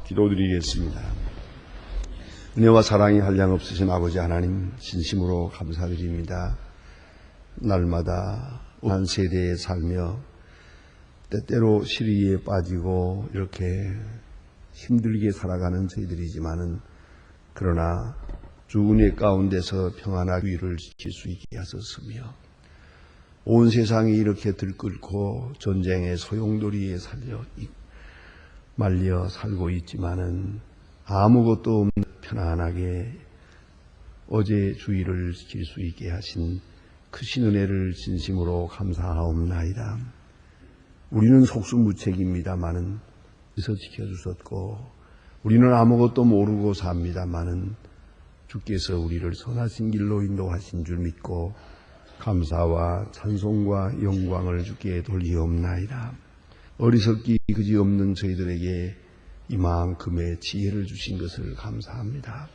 기도드리겠습니다. 은혜와 사랑이 한량없으신 아버지 하나님, 진심으로 감사드립니다. 날마다 한 세대에 살며 때때로 시리에 빠지고 이렇게 힘들게 살아가는 저희들이지만은, 그러나 주 은혜 가운데서 평안하게 주의를 지킬 수 있게 하셨으며, 온 세상이 이렇게 들끓고 전쟁의 소용돌이에 말려 살고 있지만은 아무것도 없는 편안하게 어제 주의를 지킬 수 있게 하신 크신 은혜를 진심으로 감사하옵나이다. 우리는 속수무책입니다마는 그래서 지켜주셨고, 우리는 아무것도 모르고 삽니다마는 주께서 우리를 선하신 길로 인도하신 줄 믿고 감사와 찬송과 영광을 주께 돌리옵나이다. 어리석기 그지없는 저희들에게 이만큼의 지혜를 주신 것을 감사합니다.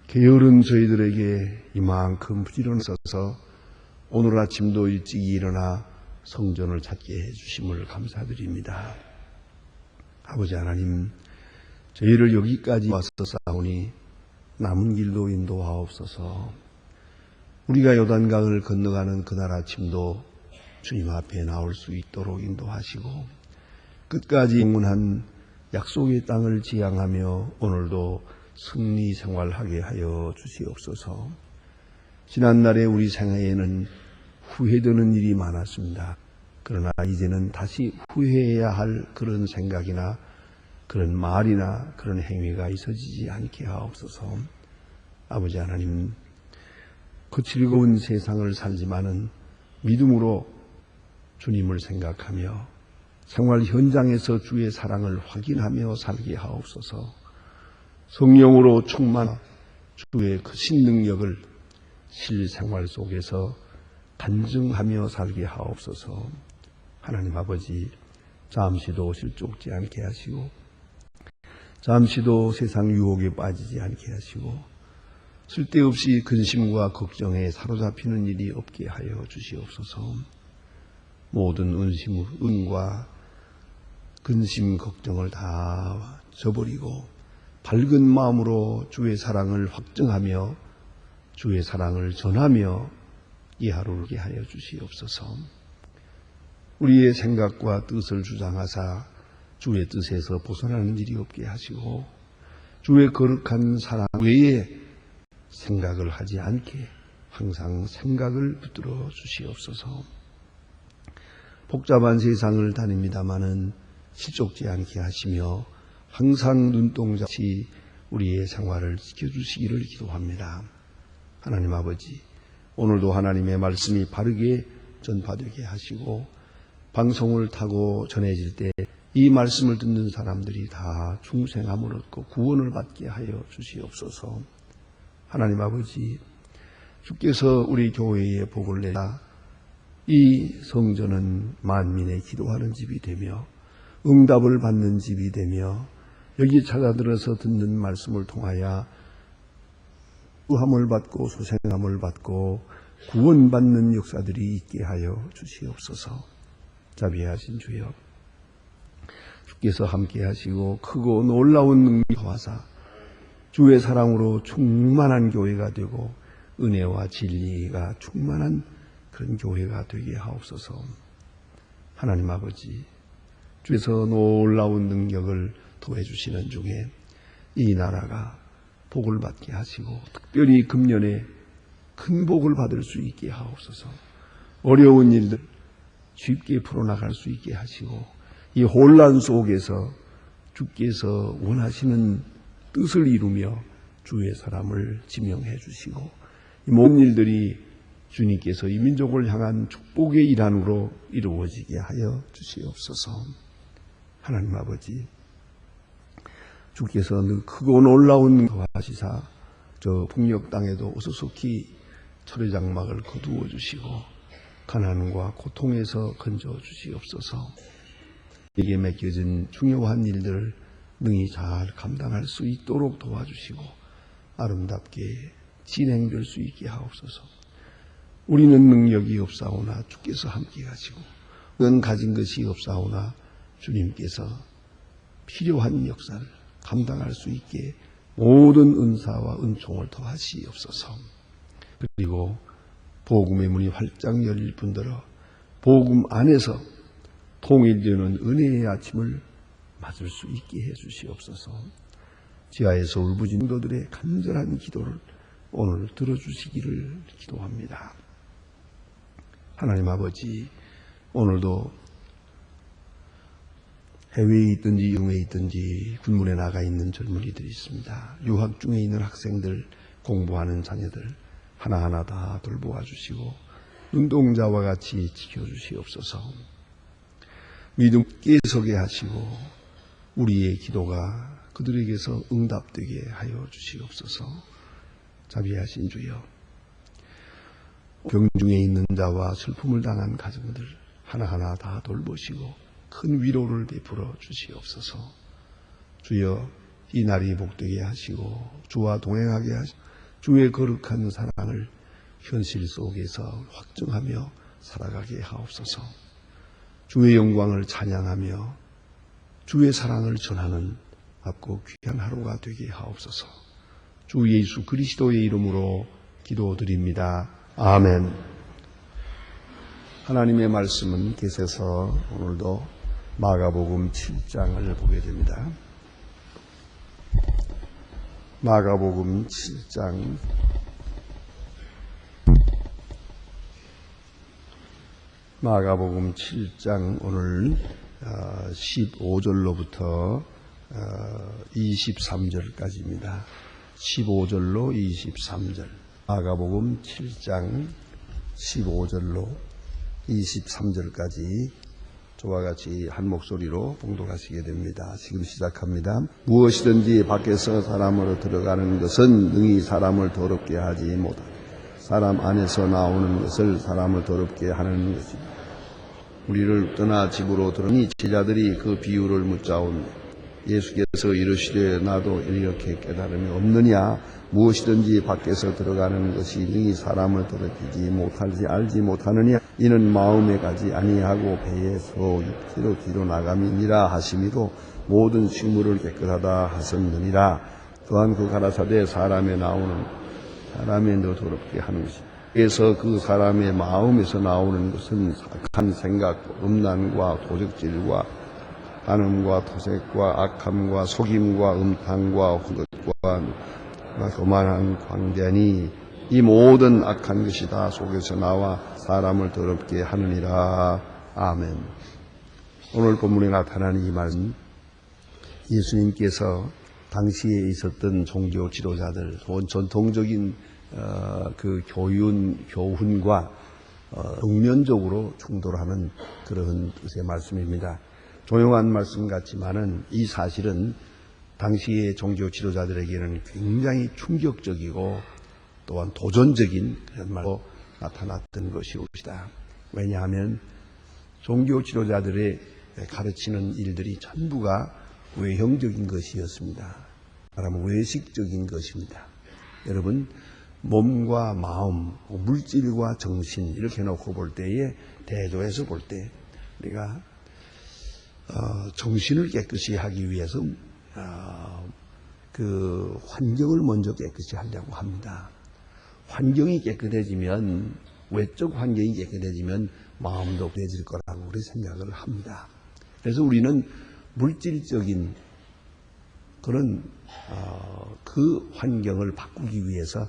게으른 저희들에게 이만큼 부지런해서 오늘 아침도 일찍 일어나 성전을 찾게 해주심을 감사드립니다. 아버지 하나님, 저희를 여기까지 와서 싸우니 남은 길도 인도하옵소서. 우리가 요단강을 건너가는 그날 아침도 주님 앞에 나올 수 있도록 인도하시고, 끝까지 영원한 약속의 땅을 지향하며 오늘도 승리 생활하게 하여 주시옵소서. 지난날에 우리 생애에는 후회되는 일이 많았습니다. 그러나 이제는 다시 후회해야 할 그런 생각이나 그런 말이나 그런 행위가 있어지지 않게 하옵소서. 아버지 하나님, 거칠고 세상을 살지만은 믿음으로 주님을 생각하며 생활 현장에서 주의 사랑을 확인하며 살게 하옵소서. 성령으로 충만한 주의 크신 능력을 실생활 속에서 간증하며 살게 하옵소서. 하나님 아버지, 잠시도 실족지 않게 하시고 잠시도 세상 유혹에 빠지지 않게 하시고 쓸데없이 근심과 걱정에 사로잡히는 일이 없게 하여 주시옵소서. 모든 은과 근심, 걱정을 다 저버리고 밝은 마음으로 주의 사랑을 확증하며 주의 사랑을 전하며 이 하루를 게 하여 주시옵소서. 우리의 생각과 뜻을 주장하사 주의 뜻에서 벗어나는 일이 없게 하시고, 주의 거룩한 사랑 외에 생각을 하지 않게 항상 생각을 붙들어 주시옵소서. 복잡한 세상을 다닙니다마는 실족지 않게 하시며 항상 눈동자같이 우리의 생활을 지켜주시기를 기도합니다. 하나님 아버지, 오늘도 하나님의 말씀이 바르게 전파되게 하시고 방송을 타고 전해질 때 이 말씀을 듣는 사람들이 다 중생함을 얻고 구원을 받게 하여 주시옵소서. 하나님 아버지, 주께서 우리 교회에 복을 내라 이 성전은 만민의 기도하는 집이 되며 응답을 받는 집이 되며 여기 찾아들어서 듣는 말씀을 통하여 구함을 받고 소생함을 받고 구원받는 역사들이 있게 하여 주시옵소서. 자비하신 주여, 주께서 함께 하시고 크고 놀라운 능력이 하사 주의 사랑으로 충만한 교회가 되고 은혜와 진리가 충만한 그런 교회가 되게 하옵소서. 하나님 아버지, 주께서 놀라운 능력을 도와주시는 중에 이 나라가 복을 받게 하시고 특별히 금년에 큰 복을 받을 수 있게 하옵소서. 어려운 일들 쉽게 풀어나갈 수 있게 하시고 이 혼란 속에서 주께서 원하시는 뜻을 이루며 주의 사람을 지명해 주시고 이 모든 일들이 주님께서 이 민족을 향한 축복의 일환으로 이루어지게 하여 주시옵소서. 하나님 아버지, 주께서 크고 놀라운 도하시사 저 북녘 땅에도 어수속히 철의 장막을 거두어 주시고 가난과 고통에서 건져 주시옵소서. 이게 맡겨진 중요한 일들을 능히 잘 감당할 수 있도록 도와주시고 아름답게 진행될 수 있게 하옵소서. 우리는 능력이 없사오나 주께서 함께 하시고 은 가진 것이 없사오나 주님께서 필요한 역사를 감당할 수 있게 모든 은사와 은총을 더하시옵소서. 그리고 복음의 문이 활짝 열릴 뿐더러 복음 안에서 통일되는 은혜의 아침을 맞을 수 있게 해주시옵소서. 지하에서 울부짖는 성도들의 간절한 기도를 오늘 들어주시기를 기도합니다. 하나님 아버지, 오늘도 해외에 있든지 영에 있든지 군문에 나가 있는 젊은이들이 있습니다. 유학 중에 있는 학생들, 공부하는 자녀들 하나하나 다 돌보아 주시고 눈동자와 같이 지켜주시옵소서. 믿음 깨서게 하시고 우리의 기도가 그들에게서 응답되게 하여 주시옵소서. 자비하신 주여, 병중에 있는 자와 슬픔을 당한 가정들 하나하나 다 돌보시고 큰 위로를 베풀어 주시옵소서. 주여, 이 날이 복되게 하시고 주와 동행하게 하시고 주의 거룩한 사랑을 현실 속에서 확증하며 살아가게 하옵소서. 주의 영광을 찬양하며 주의 사랑을 전하는 앞고 귀한 하루가 되게 하옵소서. 주 예수 그리스도의 이름으로 기도드립니다. 아멘. 하나님의 말씀은 계속해서 오늘도 마가복음 7장을 보게 됩니다. 마가복음 7장 마가복음 7장 오늘 15절로부터 23절까지입니다. 15절로 23절. 마가복음 7장 15절로 23절까지 저와 같이 한 목소리로 봉독하시게 됩니다. 지금 시작합니다. 무엇이든지 밖에서 사람으로 들어가는 것은 능히 사람을 더럽게 하지 못하고 사람 안에서 나오는 것을 사람을 더럽게 하는 것입니다. 우리를 떠나 집으로 들어오니 제자들이 그 비유를 묻자오니 예수께서 이르시되 나도 이렇게 깨달음이 없느냐. 무엇이든지 밖에서 들어가는 것이 능히 사람을 더럽히지 못할지 알지 못하느냐. 이는 마음에 가지 아니하고 배에서 육체로 뒤로 나감이니라 하심이로 모든 식물을 깨끗하다 하셨느니라. 또한 그 가라사대 사람의 나오는 사람의 너 더럽게 하는 것이다. 그래서 그 사람의 마음에서 나오는 것은 악한 생각, 음란과 도적질과 간음과 토색과 악함과 속임과 음탕과 헛것과 교만한 광대니 이 모든 악한 것이 다 속에서 나와 사람을 더럽게 하느니라. 아멘. 오늘 본문에 나타나는 이 말씀, 예수님께서 당시에 있었던 종교 지도자들, 전통적인 그 교훈과 정면적으로 충돌하는 그런 뜻의 말씀입니다. 조용한 말씀 같지만은 이 사실은 당시의 종교 지도자들에게는 굉장히 충격적이고 또한 도전적인 그런 말로 나타났던 것이옵니다. 왜냐하면 종교 지도자들의 가르치는 일들이 전부가 외형적인 것이었습니다. 말하면 외식적인 것입니다. 여러분, 몸과 마음, 물질과 정신 이렇게 놓고 볼 때에 대조해서 볼 때 우리가 정신을 깨끗이 하기 위해서 그 환경을 먼저 깨끗이 하려고 합니다. 환경이 깨끗해지면 외적 환경이 깨끗해지면 마음도 깨끗해질 거라고 우리 생각을 합니다. 그래서 우리는 물질적인 그런 그 환경을 바꾸기 위해서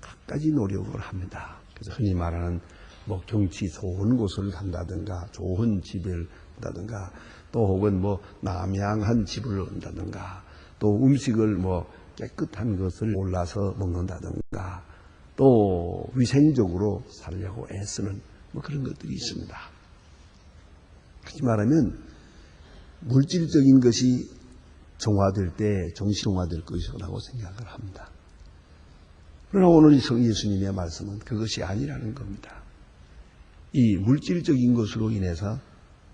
갖가지 노력을 합니다. 그래서 흔히 말하는 뭐 경치 좋은 곳을 간다든가 좋은 집을 간다든가 또 혹은 뭐 남향한 집을 온다든가 또 음식을 뭐 깨끗한 것을 골라서 먹는다든가 또 위생적으로 살려고 애쓰는 뭐 그런 것들이 있습니다. 그렇게 말하면 물질적인 것이 정화될 때 정신 정화될 것이라고 생각을 합니다. 그러나 오늘 예수님의 말씀은 그것이 아니라는 겁니다. 이 물질적인 것으로 인해서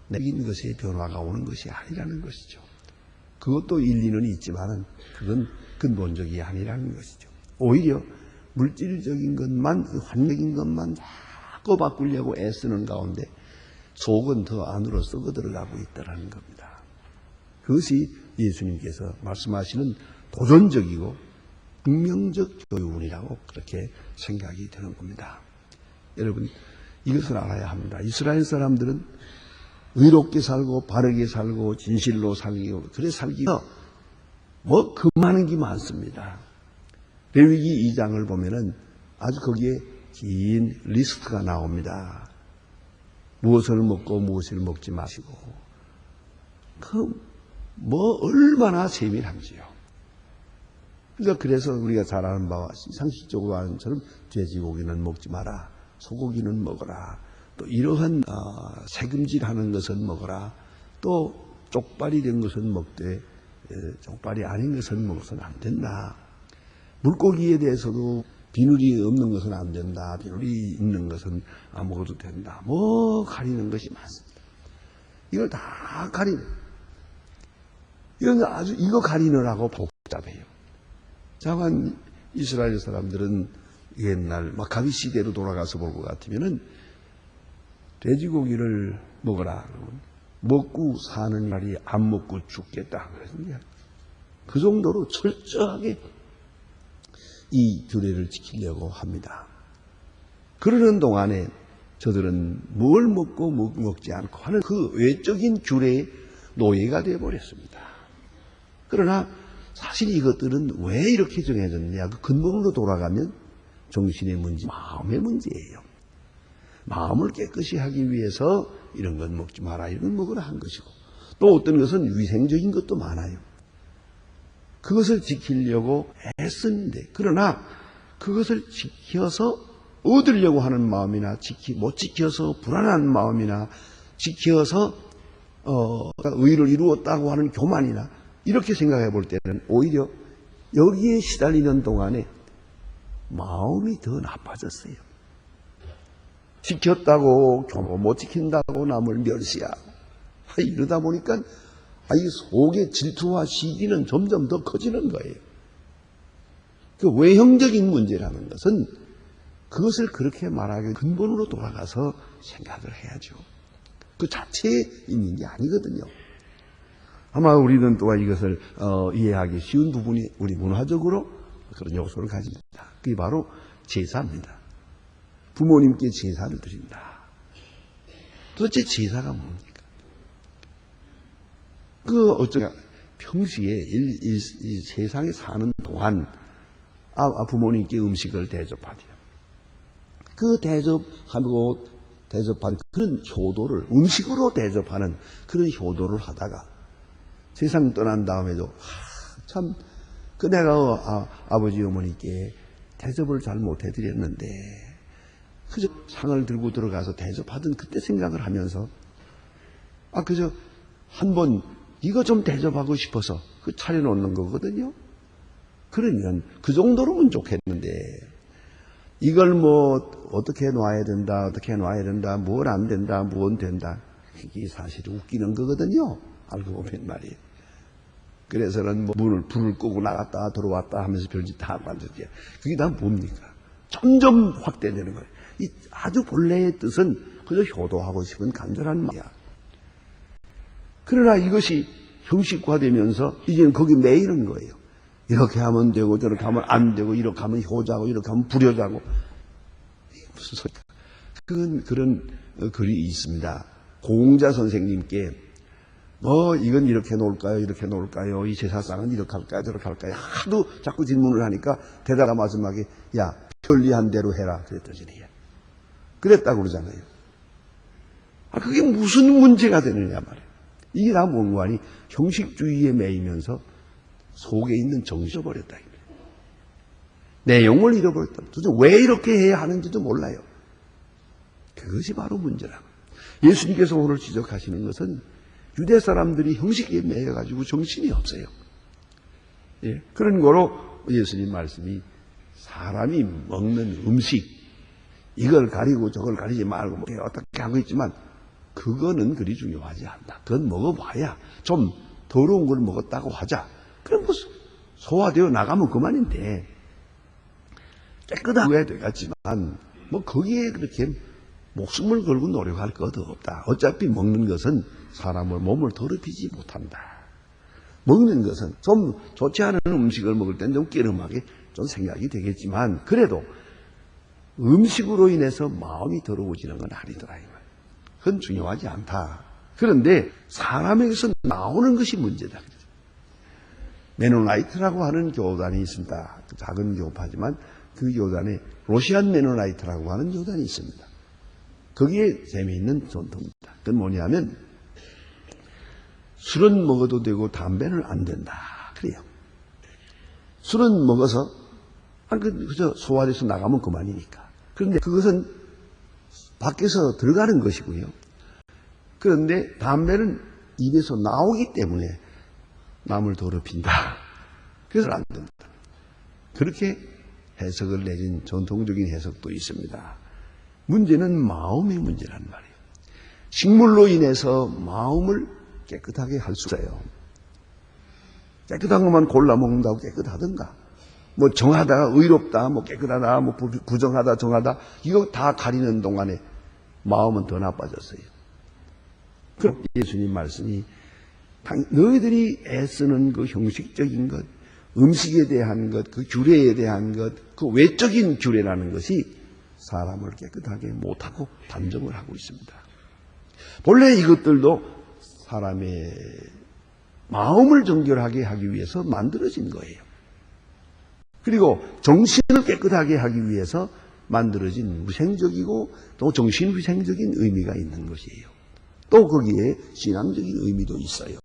내긴 것의 변화가 오는 것이 아니라는 것이죠. 그것도 일리는 있지만은 그건 근본적이 아니라는 것이죠. 오히려 물질적인 것만, 환경적인 것만 자꾸 바꾸려고 애쓰는 가운데 속은 더 안으로 썩어 들어가고 있다는 겁니다. 그것이 예수님께서 말씀하시는 도전적이고 분명적 교훈이라고 그렇게 생각이 되는 겁니다. 여러분, 이것을 알아야 합니다. 이스라엘 사람들은 의롭게 살고 바르게 살고 진실로 살고 그래 살기 위해서 뭐 금하는 게 많습니다. 레위기 2장을 보면은 아주 거기에 긴 리스트가 나옵니다. 무엇을 먹고 무엇을 먹지 마시고 뭐 얼마나 세밀한지요. 그러니까 그래서 우리가 잘 아는 바와 상식적으로 아는 것처럼 돼지고기는 먹지 마라, 소고기는 먹어라, 또 이러한 새금질하는 것은 먹어라, 또 쪽발이 된 것은 먹되 쪽발이 아닌 것은 먹어서는 안 된다. 물고기에 대해서도 비늘이 없는 것은 안 된다, 비늘이 있는 것은 안 먹어도 된다. 뭐 가리는 것이 많습니다. 이걸 다 가리는, 이건 아주 이거 가리느라고 복잡해요. 자만 이스라엘 사람들은 옛날 마카비 시대로 돌아가서 볼 것 같으면은 돼지고기를 먹어라. 먹고 사는 날이 안 먹고 죽겠다. 그 정도로 철저하게 이 규례를 지키려고 합니다. 그러는 동안에 저들은 뭘 먹고 뭐 먹지 않고 하는 그 외적인 규례의 노예가 되어버렸습니다. 그러나 사실 이것들은 왜 이렇게 정해졌느냐, 그 근본으로 돌아가면 정신의 문제, 마음의 문제예요. 마음을 깨끗이 하기 위해서 이런 건 먹지 마라, 이런 건 먹으라 한 것이고, 또 어떤 것은 위생적인 것도 많아요. 그것을 지키려고 애쓰는데, 그러나 그것을 지켜서 얻으려고 하는 마음이나 못 지켜서 불안한 마음이나 지켜서 의를 이루었다고 하는 교만이나 이렇게 생각해 볼 때는 오히려 여기에 시달리는 동안에 마음이 더 나빠졌어요. 지켰다고 못 지킨다고 남을 멸시하고 이러다 보니까 이 속의 질투와 시기는 점점 더 커지는 거예요. 그 외형적인 문제라는 것은 그것을 그렇게 말하기 근본으로 돌아가서 생각을 해야죠. 그 자체에 있는 게 아니거든요. 아마 우리는 또한 이것을 이해하기 쉬운 부분이 우리 문화적으로 그런 요소를 가집니다. 그게 바로 제사입니다. 부모님께 제사를 드린다. 도대체 제사가 뭡니까? 평시에 이 세상에 사는 동안 부모님께 음식을 대접하죠. 그 대접하는 그런 효도를, 음식으로 대접하는 그런 효도를 하다가 세상 떠난 다음에도 내가 아버지 어머니께 대접을 잘 못해드렸는데 그저 상을 들고 들어가서 대접하던 그때 생각을 하면서 그저 한번 이거 좀 대접하고 싶어서 그 차려놓는 거거든요. 그러면 그 정도로는 좋겠는데 이걸 뭐 어떻게 놔야 된다, 어떻게 놔야 된다, 뭘 안 된다, 무언 된다, 이게 사실 웃기는 거거든요. 알고 보면 말이에요. 그래서는 불을 끄고 나갔다 들어왔다 하면서 별짓 다 하고 앉았지. 그게 다 뭡니까? 점점 확대되는 거예요. 이 아주 본래의 뜻은 그저 효도하고 싶은 간절한 마음이야. 그러나 이것이 형식화되면서 이제는 거기 매이는 거예요. 이렇게 하면 되고 저렇게 하면 안 되고 이렇게 하면 효자고 이렇게 하면 불효자고. 무슨 소리야. 그런 글이 있습니다. 공자 선생님께 이건 이렇게 놓을까요? 이렇게 놓을까요? 이 제사상은 이렇게 할까요? 저렇게 할까요? 하도 자꾸 질문을 하니까 대답 마지막에 편리한 대로 해라. 그랬더니 그랬다고 그러잖아요. 그게 무슨 문제가 되느냐 말이에요. 이게 다 뭔가 하니 형식주의에 매이면서 속에 있는 정신을 잃어버렸다. 내용을 잃어버렸다. 도대체 왜 이렇게 해야 하는지도 몰라요. 그것이 바로 문제라고. 예수님께서 오늘 지적하시는 것은 유대 사람들이 형식에 매여가지고 정신이 없어요. 그런 거로 예수님 말씀이 사람이 먹는 음식, 이걸 가리고 저걸 가리지 말고 어떻게 하고 있지만 그거는 그리 중요하지 않다. 그건 먹어봐야 좀 더러운 걸 먹었다고 하자. 그럼 소화되어 나가면 그만인데 깨끗하게 되겠지만 거기에 그렇게 목숨을 걸고 노력할 것도 없다. 어차피 먹는 것은 사람의 몸을 더럽히지 못한다. 먹는 것은 좀 좋지 않은 음식을 먹을 때는 좀 깨름하게 좀 생각이 되겠지만 그래도 음식으로 인해서 마음이 더러워지는 건 아니더라. 그건 중요하지 않다. 그런데 사람에게서 나오는 것이 문제다. 메노나이트라고 하는 교단이 있습니다. 작은 교파지만 그 교단에 로시안 메노나이트라고 하는 교단이 있습니다. 거기에 재미있는 전통입니다. 그건 뭐냐면 술은 먹어도 되고 담배는 안 된다. 그래요. 술은 먹어서 그저 소화돼서 나가면 그만이니까. 그런데 그것은 밖에서 들어가는 것이고요. 그런데 담배는 입에서 나오기 때문에 남을 더럽힌다. 그래서 안 된다. 그렇게 해석을 내린 전통적인 해석도 있습니다. 문제는 마음의 문제란 말이에요. 식물로 인해서 마음을 깨끗하게 할 수 있어요. 깨끗한 것만 골라 먹는다고 깨끗하든가, 뭐 정하다, 의롭다, 뭐 깨끗하다, 뭐 부정하다, 정하다, 이거 다 가리는 동안에 마음은 더 나빠졌어요. 그럼 예수님 말씀이 너희들이 애쓰는 그 형식적인 것, 음식에 대한 것, 그 규례에 대한 것, 그 외적인 규례라는 것이 사람을 깨끗하게 못하고 단정을 하고 있습니다. 본래 이것들도 사람의 마음을 정결하게 하기 위해서 만들어진 거예요. 그리고 정신을 깨끗하게 하기 위해서 만들어진 무생적이고 또 정신위생적인 의미가 있는 것이에요. 또 거기에 신앙적인 의미도 있어요.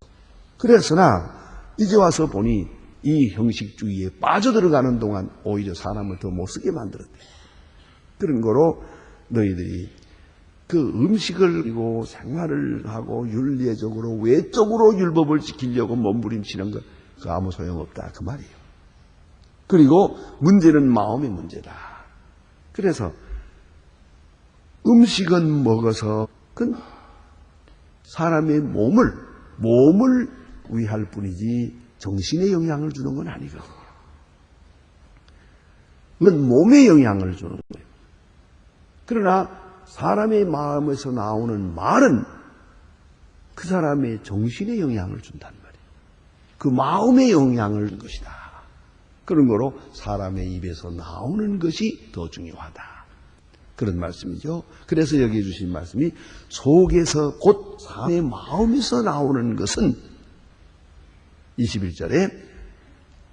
그래서나 이제 와서 보니 이 형식주의에 빠져들어가는 동안 오히려 사람을 더 못쓰게 만들었대. 그런 거로 너희들이 그 음식을 그리고 생활을 하고 윤리적으로 외적으로 율법을 지키려고 몸부림치는 것, 그 아무 소용없다 그 말이에요. 그리고 문제는 마음의 문제다. 그래서 음식은 먹어서 그 사람의 몸을 위할 뿐이지 정신에 영향을 주는 건 아니거든요. 그건 몸에 영향을 주는 거예요. 그러나 사람의 마음에서 나오는 말은 그 사람의 정신에 영향을 준단 말이에요. 그 마음에 영향을 준 것이다. 그런 거로 사람의 입에서 나오는 것이 더 중요하다. 그런 말씀이죠. 그래서 여기 주신 말씀이 속에서 곧 사람의 마음에서 나오는 것은 21절에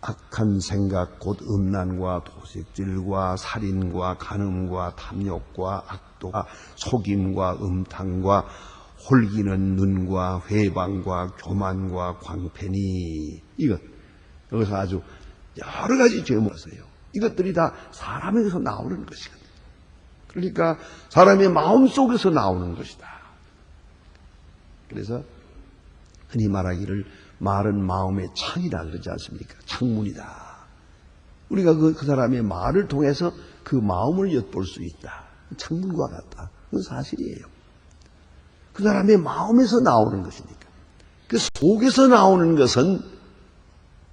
악한 생각 곧 음란과 도색질과 살인과 간음과 탐욕과 악도가 속임과 음탕과 홀기는 눈과 회방과 교만과 광패니 여기서 아주 여러 가지 죄목을 써요. 이것들이 다 사람에게서 나오는 것이거든요. 그러니까 사람의 마음 속에서 나오는 것이다. 그래서 흔히 말하기를 말은 마음의 창이다 그러지 않습니까? 창문이다. 우리가 그 사람의 말을 통해서 그 마음을 엿볼 수 있다. 창문과 같다. 그건 사실이에요. 그 사람의 마음에서 나오는 것이니까. 그 속에서 나오는 것은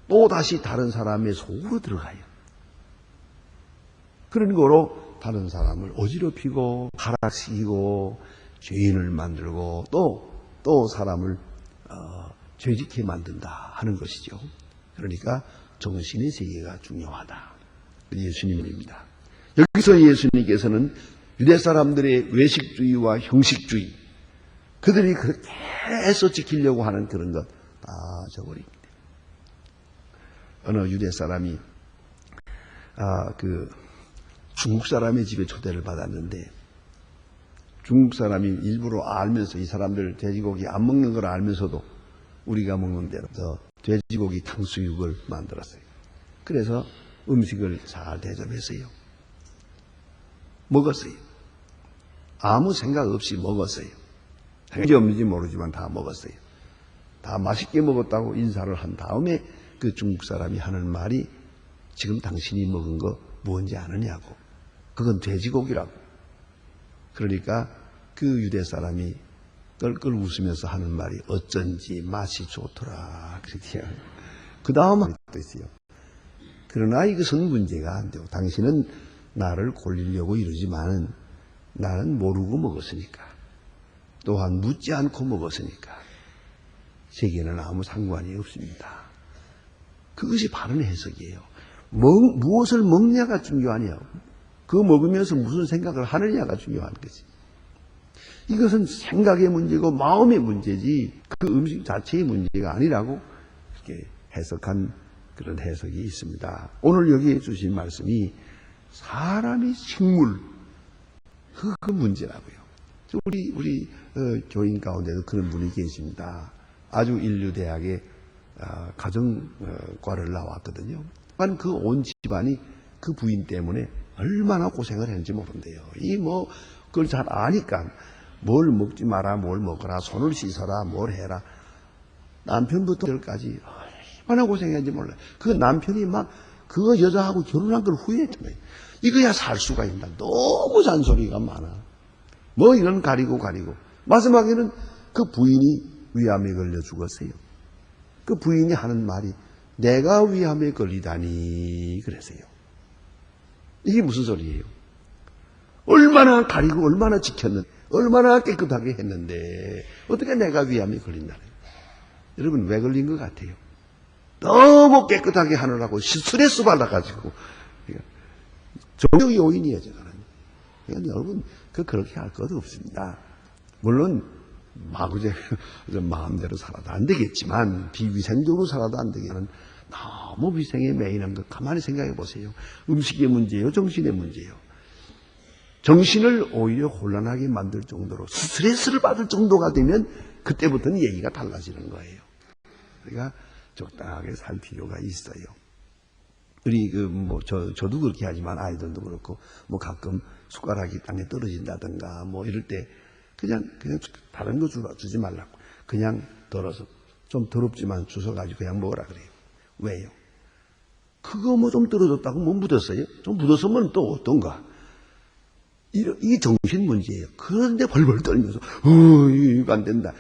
또 다시 다른 사람의 속으로 들어가요. 그런 거로 다른 사람을 어지럽히고 타락시키고 죄인을 만들고 또 사람을 죄짓게 만든다 하는 것이죠. 그러니까 정신의 세계가 중요하다. 예수님입니다. 여기서 예수님께서는 유대 사람들의 외식주의와 형식주의, 그들이 그렇게 애써 지키려고 하는 그런 것 다 저버립니다. 어느 유대 사람이 중국 사람의 집에 초대를 받았는데 중국 사람이 일부러 알면서 이 사람들 돼지고기 안 먹는 걸 알면서도 우리가 먹는 대로 돼지고기 탕수육을 만들었어요. 그래서 음식을 잘 대접했어요. 먹었어요. 아무 생각 없이 먹었어요. 생각이 없는지 모르지만 다 먹었어요. 다 맛있게 먹었다고 인사를 한 다음에 그 중국 사람이 하는 말이 지금 당신이 먹은 거 뭔지 아느냐고. 그건 돼지고기라고. 그러니까 그 유대 사람이 껄껄 웃으면서 하는 말이 어쩐지 맛이 좋더라. 그렇게. 그 다음 말이 또 있어요. 그러나 이것은 문제가 안 되고 당신은 나를 골리려고 이러지만은 나는 모르고 먹었으니까. 또한 묻지 않고 먹었으니까. 제게는 아무 상관이 없습니다. 그것이 바른 해석이에요. 무엇을 먹냐가 중요하냐. 그거 먹으면서 무슨 생각을 하느냐가 중요한 거지. 이것은 생각의 문제고 마음의 문제지 그 음식 자체의 문제가 아니라고 이렇게 해석한 그런 해석이 있습니다. 오늘 여기에 주신 말씀이 사람이 식물 그 문제라고요. 우리 교인 가운데도 그런 분이 계십니다. 아주 인류대학의 가정과를 나왔거든요. 그 온 집안이 그 부인 때문에 얼마나 고생을 했는지 모른대요. 그걸 잘 아니까 뭘 먹지 마라, 뭘 먹어라, 손을 씻어라, 뭘 해라. 남편부터 여기까지 얼마나 고생했는지 몰라요. 그 남편이 그 여자하고 결혼한 걸 후회했잖아요. 이거야 살 수가 있나. 너무 잔소리가 많아. 이건 가리고. 마지막에는 그 부인이 위암에 걸려 죽었어요. 그 부인이 하는 말이 내가 위암에 걸리다니 그랬어요. 이게 무슨 소리예요? 얼마나 가리고 얼마나 지켰는데 얼마나 깨끗하게 했는데 어떻게 내가 위암에 걸린다는 거예요? 여러분 왜 걸린 것 같아요? 너무 깨끗하게 하느라고 스트레스 받아가지고 정력 요인이에요. 저거는. 그러니까 여러분 그렇게 할 것도 없습니다. 물론 마음대로 살아도 안 되겠지만 비위생적으로 살아도 안 되겠지만 너무 위생에 매인한 거 가만히 생각해 보세요. 음식의 문제예요, 정신의 문제예요. 정신을 오히려 혼란하게 만들 정도로 스트레스를 받을 정도가 되면 그때부터는 얘기가 달라지는 거예요. 그러니까 적당하게 살 필요가 있어요. 우리 저도 그렇게 하지만 아이들도 그렇고 가끔 숟가락이 땅에 떨어진다든가 이럴 때 그냥 다른 거 주지 말라고 그냥 덜어서 좀 더럽지만 주워가지고 그냥 먹으라 그래요. 왜요? 그거 좀 떨어졌다고 묻었어요? 좀 묻었으면 또 어떤가? 이게 정신 문제예요. 그런데 벌벌 떨면서 이거 안 된다.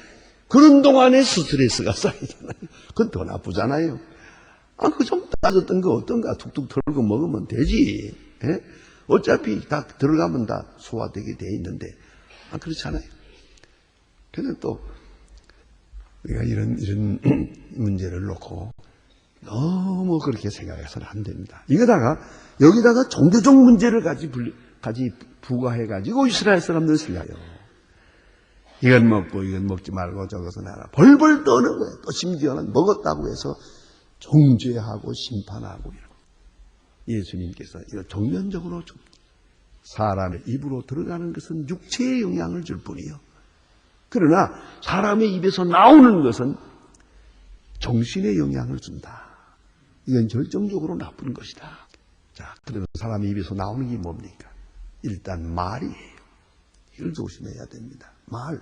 그런 동안에 스트레스가 쌓이잖아요. 그건 더 나쁘잖아요. 그 좀 따졌던 거 어떤가 툭툭 털고 먹으면 되지. 예? 어차피 다 들어가면 다 소화되게 돼 있는데 그렇잖아요. 그래서 또 우리가 이런 문제를 놓고 너무 그렇게 생각해서는 안 됩니다. 여기다가 종교적 문제를 같이 부과해가지고 이스라엘 사람들 생각해요. 이건 먹고 이건 먹지 말고 저것은 해라. 벌벌 떠는 거예요. 또 심지어는 먹었다고 해서 정죄하고 심판하고 이런. 예수님께서 이거 정면적으로 사람의 입으로 들어가는 것은 육체의 영향을 줄 뿐이요. 그러나 사람의 입에서 나오는 것은 정신의 영향을 준다. 이건 결정적으로 나쁜 것이다. 자, 그러면 사람의 입에서 나오는 게 뭡니까? 일단 말이에요. 이걸 조심해야 됩니다. 말.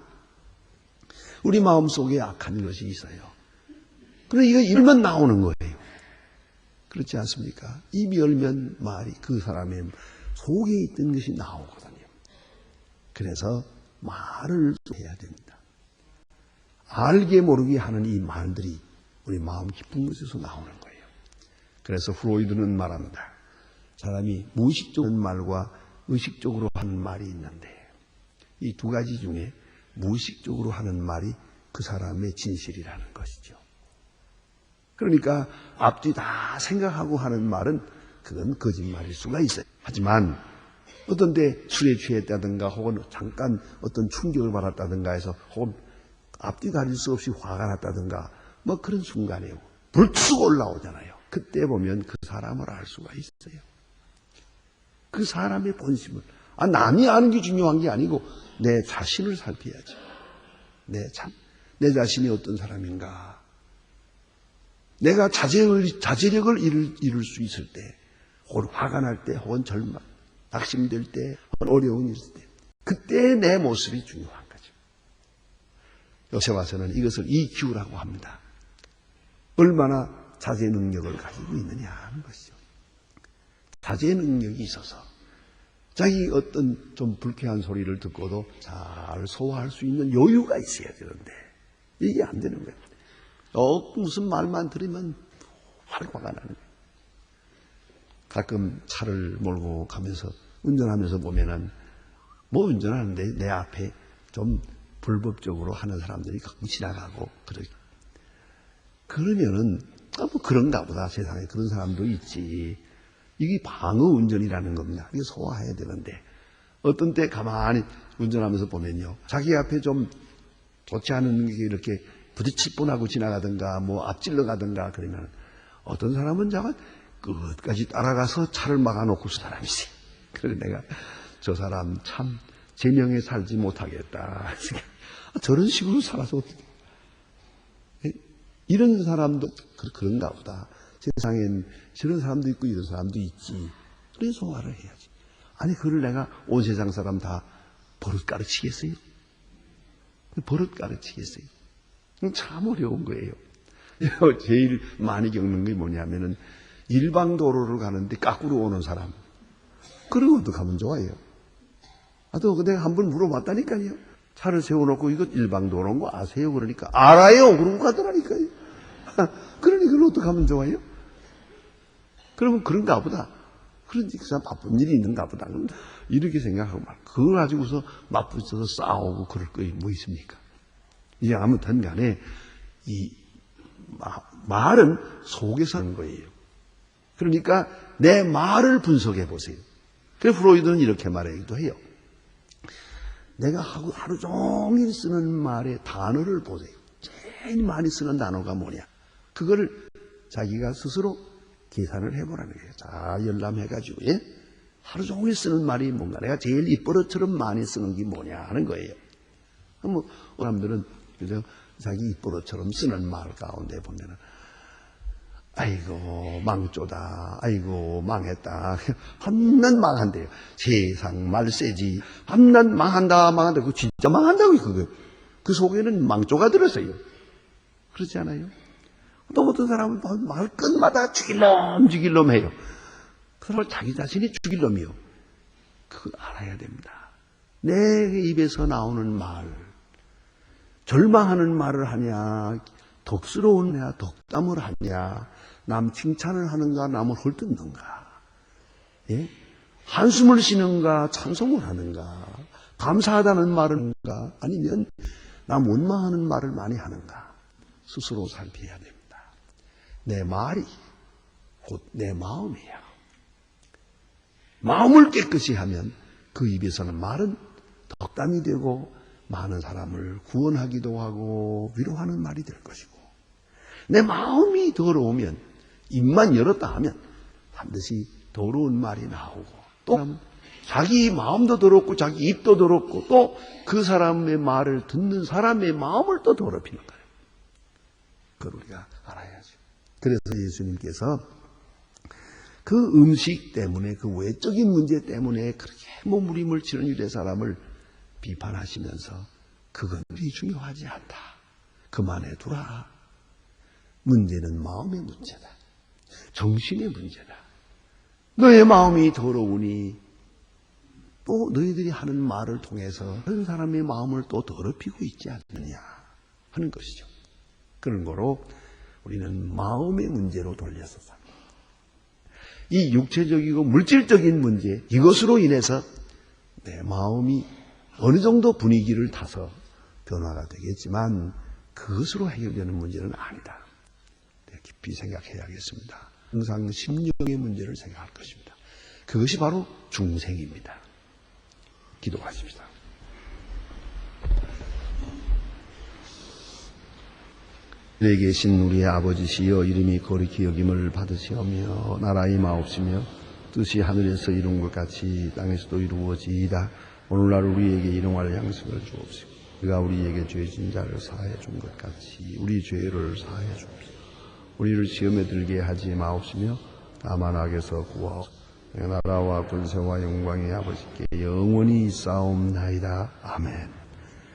우리 마음속에 악한 것이 있어요. 그런데 이거 입만 나오는 거예요. 그렇지 않습니까? 입이 열면 말이 그 사람의 속에 있던 것이 나오거든요. 그래서 말을 해야 됩니다. 알게 모르게 하는 이 말들이 우리 마음 깊은 곳에서 나오는 거예요. 그래서 프로이드는 말합니다. 사람이 무의식적으로 하는 말과 의식적으로 하는 말이 있는데 이 두 가지 중에 무의식적으로 하는 말이 그 사람의 진실이라는 것이죠. 그러니까 앞뒤 다 생각하고 하는 말은 그건 거짓말일 수가 있어요. 하지만 어떤 때 술에 취했다든가 혹은 잠깐 어떤 충격을 받았다든가 해서 혹은 앞뒤 가릴 수 없이 화가 났다든가 그런 순간에 불쑥 올라오잖아요. 그때 보면 그 사람을 알 수가 있어요. 그 사람의 본심을. 남이 아는 게 중요한 게 아니고 내 자신을 살펴야죠. 내 자신이 어떤 사람인가. 내가 자제력을 잃을 수 있을 때, 혹은 화가 날 때, 혹은 낙심될 때, 혹은 어려운 일일 때, 그때 내 모습이 중요한 거죠. 요새 와서는 이것을 EQ라고 합니다. 얼마나 자제 능력을 가지고 있느냐 하는 것이죠. 자제 능력이 있어서 자기 어떤 좀 불쾌한 소리를 듣고도 잘 소화할 수 있는 여유가 있어야 되는데 이게 안 되는 거예요. 무슨 말만 들으면 화가 나는 거예요. 가끔 차를 몰고 가면서 운전하면서 보면은 운전하는데 내 앞에 좀 불법적으로 하는 사람들이 가끔 지나가고 그러죠. 그러면은 뭐 그런가 보다. 세상에 그런 사람도 있지. 이게 방어 운전이라는 겁니다. 이게 소화해야 되는데 어떤 때 가만히 운전하면서 보면요, 자기 앞에 좀 좋지 않은 게 이렇게 부딪힐 뻔하고 지나가든가 뭐 앞질러 가든가 그러면 어떤 사람은 자가 끝까지 따라가서 차를 막아놓고 사람이 있어요. 그래서 내가 저 사람 참 제명에 살지 못하겠다. 저런 식으로 살아서 어떻게 이런 사람도 그런가 보다. 세상엔 저런 사람도 있고 이런 사람도 있지. 그래 소화를 해야지. 아니 그걸 내가 온 세상 사람 다 버릇 가르치겠어요? 버릇 가르치겠어요? 참 어려운 거예요. 제일 많이 겪는 게 뭐냐면은 일방 도로를 가는데 까꾸로 오는 사람. 그런 것도 가면 좋아요. 또 내가 한번 물어봤다니까요. 차를 세워놓고 이거 일방 도로인 거 아세요? 그러니까 알아요. 그러고 가더라니까요. 그러니 그걸 어떻게 하면 좋아요? 그러면 그런가 보다. 그런지 그 사람 바쁜 일이 있는가 보다. 이렇게 생각하고 막 그걸 가지고서 맞붙어서 싸우고 그럴 거 뭐 있습니까? 이제 아무튼 간에 이 말은 속에서 하는 거예요. 그러니까 내 말을 분석해 보세요. 그래서 프로이드는 이렇게 말하기도 해요. 내가 하루 종일 쓰는 말의 단어를 보세요. 제일 많이 쓰는 단어가 뭐냐. 그거를 자기가 스스로 계산을 해보라는 거예요. 자, 열람해가지고, 예? 하루 종일 쓰는 말이 뭔가, 내가 제일 입버릇처럼 많이 쓰는 게 뭐냐 하는 거예요. 뭐, 사람들은, 그죠? 자기 입버릇처럼 쓰는 말 가운데 보면은, 아이고, 망조다. 아이고, 망했다. 한낱 망한대요. 세상 말세지. 한낱 망한다, 망한다. 그거 진짜 망한다고, 그거. 그 속에는 망조가 들었어요. 그렇지 않아요? 또 어떤 사람은 말 끝마다 죽일놈 해요. 그 사람은 자기 자신이 죽일 놈이요. 그걸 알아야 됩니다. 내 입에서 나오는 말, 절망하는 말을 하냐, 덕스러운 덕담을 하냐, 남 칭찬을 하는가, 남을 헐뜯는가, 예? 한숨을 쉬는가, 찬송을 하는가, 감사하다는 말을 하는가, 아니면 남 원망하는 말을 많이 하는가, 스스로 살펴야 됩니다. 내 말이 곧 내 마음이야. 마음을 깨끗이 하면 그 입에서는 말은 덕담이 되고 많은 사람을 구원하기도 하고 위로하는 말이 될 것이고, 내 마음이 더러우면 입만 열었다 하면 반드시 더러운 말이 나오고, 또 자기 마음도 더럽고 자기 입도 더럽고 또 그 사람의 말을 듣는 사람의 마음을 또 더럽히는 거예요. 그걸 우리가 알아야죠. 그래서 예수님께서 그 음식 때문에, 그 외적인 문제 때문에 그렇게 몸부림을 치는 유대 사람을 비판하시면서 그건 중요하지 않다. 그만해 두라. 문제는 마음의 문제다. 정신의 문제다. 너의 마음이 더러우니 또 너희들이 하는 말을 통해서 다른 사람의 마음을 또 더럽히고 있지 않느냐 하는 것이죠. 그런 거로 우리는 마음의 문제로 돌려서 삽니다. 이 육체적이고 물질적인 문제, 이것으로 인해서 내 마음이 어느 정도 분위기를 타서 변화가 되겠지만 그것으로 해결되는 문제는 아니다. 깊이 생각해야겠습니다. 항상 심령의 문제를 생각할 것입니다. 그것이 바로 중생입니다. 기도하십시다. 하늘에 계신 우리의 아버지시여, 이름이 거룩히 여김을 받으시오며 나라의 마옵시며 뜻이 하늘에서 이룬 것 같이 땅에서도 이루어지이다. 오늘날 우리에게 일용할 양식을 주옵시고 우리가 우리에게 죄 진 자를 사하여 준 것 같이 우리 죄를 사하여 주옵시고 우리를 시험에 들게 하지 마옵시며 다만 악에서 구하옵소서. 나라와 권세와 영광의 아버지께 영원히 있사옵나이다. 아멘.